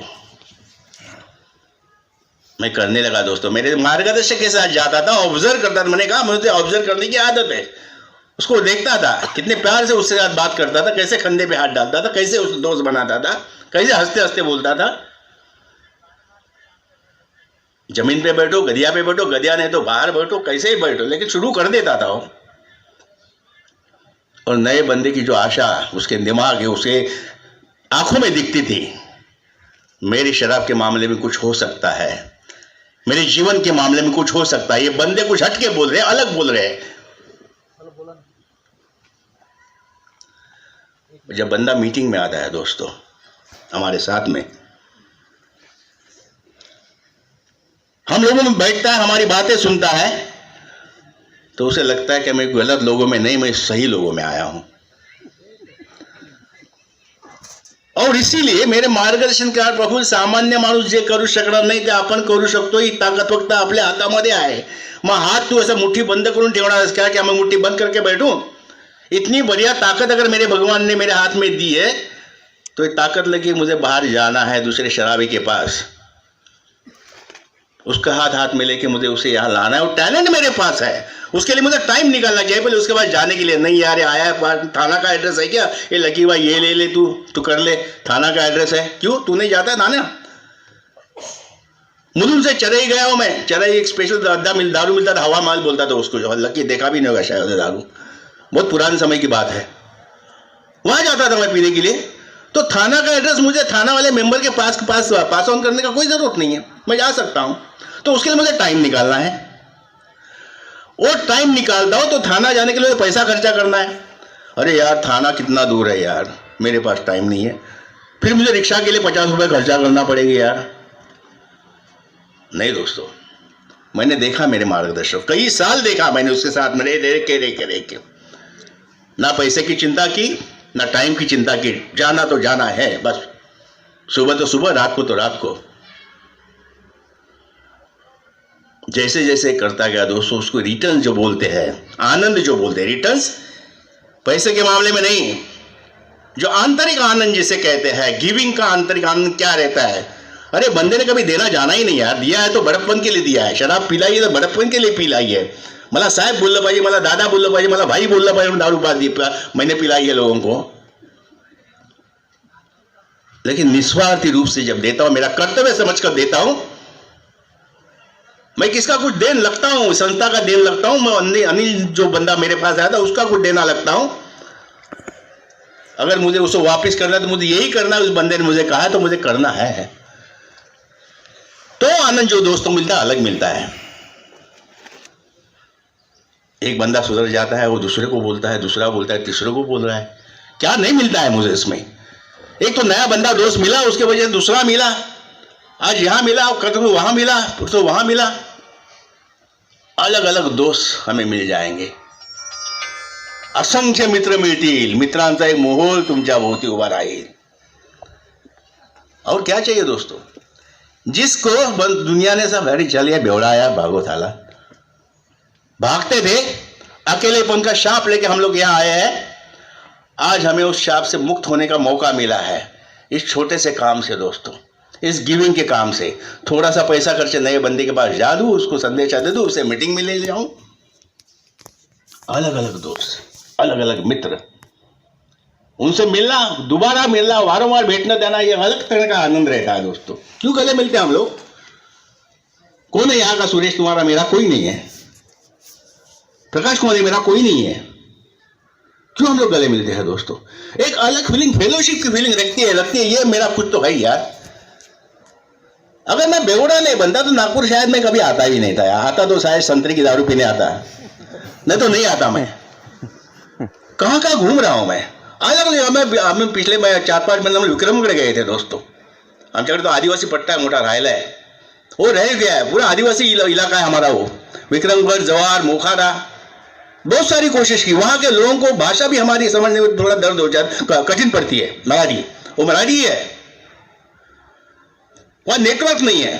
मैं करने लगा दोस्तों, मेरे मार्गदर्शक के साथ जाता था, ऑब्जर्व करता था। मैंने कहा मुझे ऑब्जर्व करने की आदत है। उसको देखता था, कितने प्यार से उसके साथ बात करता था, कैसे कंधे पे हाथ डालता था, कैसे उसे दोस्त बनाता था, कैसे हंसते हंसते बोलता था। जमीन पे बैठो, गदिया पे बैठो, गदिया नहीं तो बाहर बैठो, कैसे ही बैठो, लेकिन शुरू कर देता था वो। और नए बंदे की जो आशा उसके दिमाग है, उसके आंखों में दिखती थी, मेरी शराब के मामले में कुछ हो सकता है, मेरे जीवन के मामले में कुछ हो सकता है। ये बंदे कुछ हटके बोल रहे हैं, अलग बोल रहे हैं। जब बंदा मीटिंग में आता है दोस्तों हमारे साथ में, हम लोगों में बैठता है, हमारी बातें सुनता है, तो उसे लगता है कि मैं गलत लोगों में नहीं, मैं सही लोगों में आया हूं। और इसीलिए मेरे मार्गदर्शनकार प्रभू, सामान्य माणूस जे करू शकणार नाही ते आपण करू शकतो, ही ताकद फक्त आपल्या हातामध्ये आहे। मग हात तू ऐसा मुट्ठी बंद करून ठेवणार क्या? क्या मैं मुट्ठी बंद करके बैठूं? इतनी बढ़िया ताकत अगर मेरे भगवान ने मेरे हाथ में दी है, तो ये ताकत लगी मुझे बाहर जाना है दूसरे शराबी के पास, उसका हाथ हाथ में लेके मुझे उसे यहाँ लाना है। और टैलेंट मेरे पास है, उसके लिए मुझे टाइम निकालना चाहिए पहले, उसके बाद जाने के लिए नहीं। यार ये आया है, थाना का एड्रेस है क्या? ये लकी भाई ये ले ले, तू कर ले, थाना का एड्रेस है। क्यों तू नहीं जाता है थाना? मुलुंड से चरई गया हूं मैं। चरई एक स्पेशल दारू मिलता था, हवा माल बोलता था उसको, लकी देखा भी नहीं होगा शायद दारू, बहुत पुराने समय की बात है। वहां जाता था मैं पीने के लिए। तो थाना का एड्रेस मुझे थाना वाले मेंबर के पास ऑन करने का कोई जरूरत नहीं है, मैं जा सकता हूं। तो उसके लिए मुझे टाइम निकालना है, और टाइम निकालता हूं तो थाना जाने के लिए पैसा खर्चा करना है। अरे यार थाना कितना दूर है यार, मेरे पास टाइम नहीं है, फिर मुझे रिक्शा के लिए 50 रुपये खर्चा करना पड़ेगा यार। नहीं दोस्तों, मैंने देखा मेरे मार्गदर्शक, कई साल देखा मैंने उसके साथ में रह के ना पैसे की चिंता की, ना टाइम की चिंता की। जाना तो जाना है बस, सुबह तो सुबह, रात को तो रात को। जैसे जैसे करता गया दोस्तों, उसको रिटर्न जो बोलते हैं, आनंद जो बोलते हैं, रिटर्न्स पैसे के मामले में नहीं, जो आंतरिक आनंद जिसे कहते हैं, गिविंग का आंतरिक आनंद क्या रहता है। अरे बंदे ने कभी देना जाना ही नहीं यार, दिया है तो बड़प्पन के लिए दिया है, शराब पिलाई है तो बड़प्पन के लिए पिलाई है। मला साहेब बोललं पाहिजे, मला दादा बोललं पाहिजे, मला भाई बोललं पाहिजे, दारू मैंने पिलाई है लोगों को। लेकिन निस्वार्थी रूप से जब देता हूं, मेरा कर्तव्य समझकर देता हूं, मैं किसका कुछ देन लगता हूं, संस्था का देन लगता हूं, मैं अनिल जो बंदा मेरे पास आया था उसका कुछ देना लगता हूं। अगर मुझे उसको वापस करना है तो मुझे यही करना है, उस बंदे ने मुझे कहा है तो मुझे करना है। तो आनंद जो दोस्तों मिलता है अलग मिलता है। एक बंदा सुधर जाता है, वो दूसरे को बोलता है, दूसरा बोलता है, तीसरे को बोल रहा है, क्या नहीं मिलता है मुझे इसमें। एक तो नया बंदा दोस्त मिला, उसके वजह से दूसरा मिला, आज यहां मिला, कल तो वहां मिला, तो वहां मिला, अलग अलग दोस्त हमें मिल जाएंगे. असंख्य मित्र मिळतील, मित्रांचा एक मोहोळ तुमच्या भोवती उभा राहील. और क्या चाहिए दोस्तों? जिसको दुनिया ने सब हरी चलिए बेवड़ाया, भागो थाला, भागते थे, अकेलेपन का शाप लेके हम लोग यहाँ आए हैं. आज हमें उस शाप से मुक्त होने का मौका मिला है इस छोटे से काम से दोस्तों, इस गिविंग के काम से. थोड़ा सा पैसा खर्चे नए बंदे के पास जा दूं, उसको संदेशा दे दूं, उसे मीटिंग में ले जाऊं. अलग अलग दोस्त, अलग अलग मित्र, उनसे मिलना, दोबारा मिलना, वारंवार भेंटना देना, ये अलग तरह का आनंद रहता है दोस्तों. क्यों गले मिलते हैं हम लोग? कौन है यहाँ का सुरेश तुम्हारा? मेरा कोई नहीं है. प्रकाश कौन है? मेरा कोई नहीं है. क्यों हम लोग गले मिलते हैं दोस्तों? एक अलग फीलिंग, फेलोशिप की फीलिंग लगती है ये मेरा कुछ तो है यार. अगर मैं बेवड़ा नहीं बनता तो नागपुर शायद मैं कभी आता ही नहीं था. आता तो शायद संतरी की दारू पीने आता, नहीं तो नहीं आता. मैं कहाँ कहाँ घूम रहा हूं मैं. हमें पिछले 4-5 महीने हम विक्रमगड गए थे दोस्तों. आमच्याकडे तो आदिवासी पट्टा है, मोठा राहिला है, वो रह गया है, पूरा आदिवासी इलाका है हमारा वो. विक्रमगढ़, जवार, मोखाड़ा, बहुत सारी कोशिश की. वहां के लोगों को भाषा भी हमारी समझने में थोड़ा दर्द हो जाता, कठिन पड़ती है. मराठी, वो मराठी है, वहां नेटवर्क नहीं है.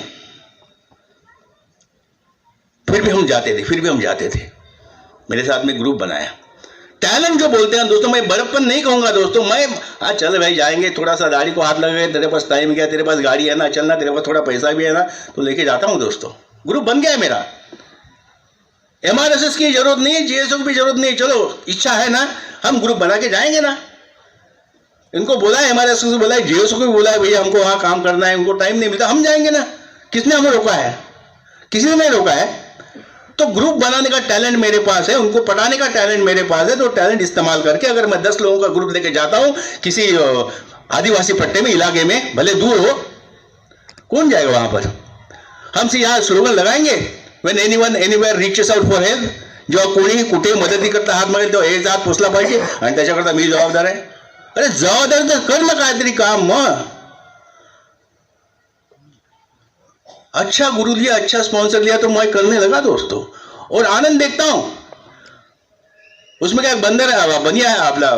फिर भी हम जाते थे. मेरे साथ में ग्रुप बनाया. टैलेंट जो बोलते हैं दोस्तों, मैं बड़प्पन नहीं कहूंगा दोस्तों. मैं आज चल भाई जाएंगे, थोड़ा सा दाढ़ी को हाथ लगे, तेरे पास टाइम क्या, तेरे पास गाड़ी है ना, चलना, तेरे पास थोड़ा पैसा भी है ना, तो लेके जाता हूं दोस्तों. ग्रुप बन गया है मेरा. MRSS की जरूरत नहीं है, GSO की भी जरूरत नहीं है. चलो इच्छा है ना, हम ग्रुप बना के जाएंगे ना. इनको बोला है, MRSS को बोला है, GSO को भी बोला है, भैया हमको वहां काम करना है, उनको टाइम नहीं मिलता, हम जाएंगे ना. किसने हमें रोका है? किसी ने नहीं रोका है. तो ग्रुप बनाने का टैलेंट मेरे पास है, उनको पढ़ाने का टैलेंट मेरे पास है. तो टैलेंट इस्तेमाल करके अगर मैं 10 लोगों का ग्रुप लेके जाता हूं किसी आदिवासी पट्टे में, इलाके में, भले दूर हो, कौन जाएगा वहां पर? हमसे यहाँ स्लोगन लगाएंगे, when anyone anywhere reaches out for help, जेव्हा कोणी कुठे मदती करता हात मागेल तेव्हा हे हात पोचला पाहिजे आणि त्याच्याकरता मी जबाबदार आहे. अरे जबाबदार तर कर ना काहीतरी काम. मग अच्छा गुरु लिया, अच्छा स्पॉन्सर लिया तो मैं करने लगा दोस्तों, और आनंद देखता हूं उसमें. क्या बनिया है अपना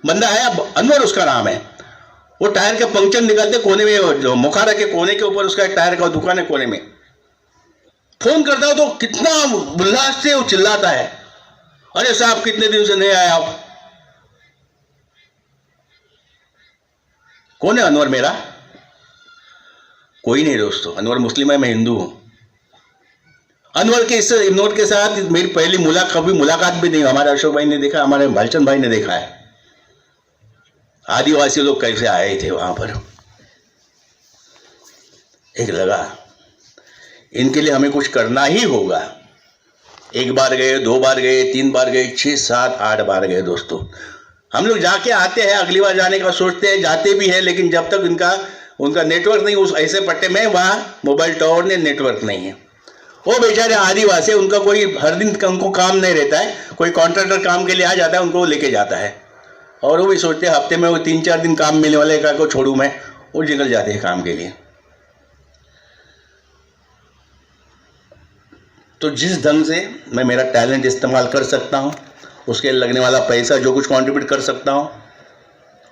बंदा है, अनवर उसका नाम है. वो टायर के पंक्चर निकालते कोने में, मोखाड़ा के कोने के ऊपर उसका एक टायर का दुकान है कोने में. फोन करता हूं तो कितना उल्लास से वो चिल्लाता है, अरे साहब कितने दिन से नहीं आए आप. कौन है अनवर मेरा? कोई नहीं दोस्तों. अनवर मुस्लिम है, मैं हिंदू हूं. अनवर के साथ मेरी पहली मुलाकात भी नहीं. हमारे अशोक भाई ने देखा, हमारे भालचंद भाई ने देखा है. आदिवासी लोग कैसे आए थे वहां पर. एक लगा इनके लिए हमें कुछ करना ही होगा. 1 बार गए, 2 बार गए, 3 बार गए, 6, 7, 8 बार गए दोस्तों. हम लोग जाके आते हैं, अगली बार जाने का सोचते हैं, जाते भी हैं, लेकिन जब तक उनका नेटवर्क नहीं, उस ऐसे पट्टे में वहाँ मोबाइल टावर ने नेटवर्क नहीं है. वो बेचारे आदिवासी, उनका कोई हर दिन उनको काम नहीं रहता है. कोई कॉन्ट्रैक्टर काम के लिए आ जाता है, उनको लेके जाता है, और वो भी सोचते हैं हफ्ते में वो 3-4 दिन काम मिलने वाले का को छोड़ूं मैं, वो निकल जाते हैं काम के लिए. तो जिस ढंग से मैं मेरा टैलेंट इस्तेमाल कर सकता हूँ, उसके लगने वाला पैसा जो कुछ कंट्रीब्यूट कर सकता हूँ,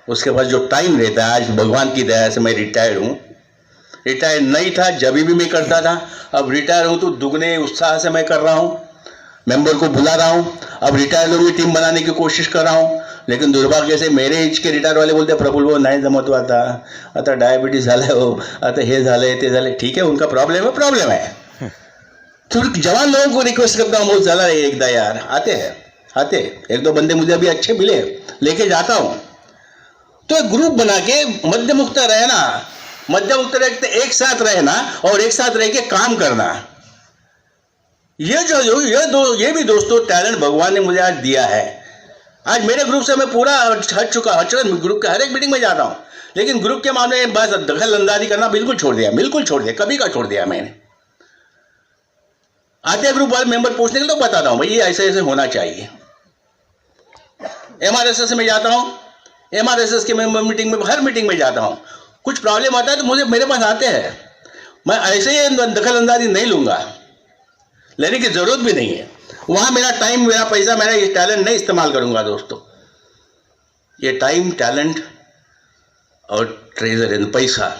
उसके पास जो टाइम रहता है, आज भगवान की दया से मैं रिटायर्ड हूँ. रिटायर नहीं था जब भी मैं करता था, अब रिटायर हूँ तो दुगने उत्साह से मैं कर रहा हूँ. मेंबर को बुला रहा हूँ. अब रिटायर लोग भी टीम बनाने की कोशिश कर रहा हूँ. लेकिन दुर्भाग्य से मेरे एज के रिटायर वाले बोलते प्रफुल्ल भाऊ नाही जमत आता डायबिटीज झालाय हो, आता हे झालंय ते झालंय. ठीक है, उनका प्रॉब्लम है. तो जवान लोगों को रिक्वेस्ट करता हूँ, बहुत चला रहे एकदा यार, आते 1-2 बंदे मुझे अभी अच्छे मिले, लेके जाता हूँ. तो ग्रुप बना के मध्यमुक्त एक साथ रहना और एक साथ रह के काम करना, ये भी दोस्तों टैलेंट भगवान ने मुझे आज दिया है. आज मेरे ग्रुप से मैं पूरा हट चुका. ग्रुप के हर एक मीटिंग में जाता हूँ, लेकिन ग्रुप के मामले में बस दखल अंदाजी करना बिल्कुल छोड़ दिया. कभी का छोड़ दिया मैंने. आते ग्रुप वाले मेंबर पूछने के लिए तो बताता हूँ भाई ये ऐसे होना चाहिए. MRSS में जाता हूँ, MRSS के मीटिंग में, हर मीटिंग में जाता हूँ। कुछ प्रॉब्लम आता है तो मुझे मेरे पास आते हैं, मैं ऐसे ही दखल अंदाजी नहीं लूँगा, लेने की ज़रूरत भी नहीं है। वहाँ मेरा टाइम, मेरा पैसा, मेरा ये टैलेंट नहीं इस्तेमाल करूँगा दोस्तों। ये टाइम, टैलेंट और ट्रेजर एंड पैसा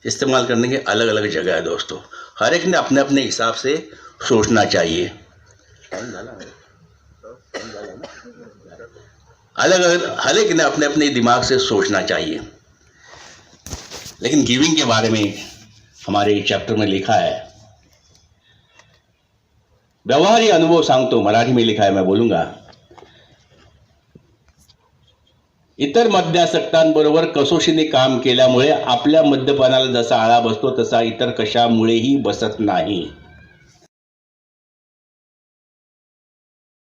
इस्तेमाल करने के अलग अलग जगह है दोस्तों। हर एक ने अपने अपने हिसाब से सोचना चाहिए, अलग अलग, हर एक ने अपने अपने दिमाग से सोचना चाहिए। लेकिन गिविंग के बारे में हमारे चैप्टर में लिखा है, व्यवहारी अनुभव सांगतो, मराठी में लिखा है, मैं बोलूंगा। इतर मद्यासक्तांबरोबर कसोशीने काम केल्यामुळे आपल्या मद्यपानाला जसा आळा बसतो तसा इतर कशामुळेही बसत नाही।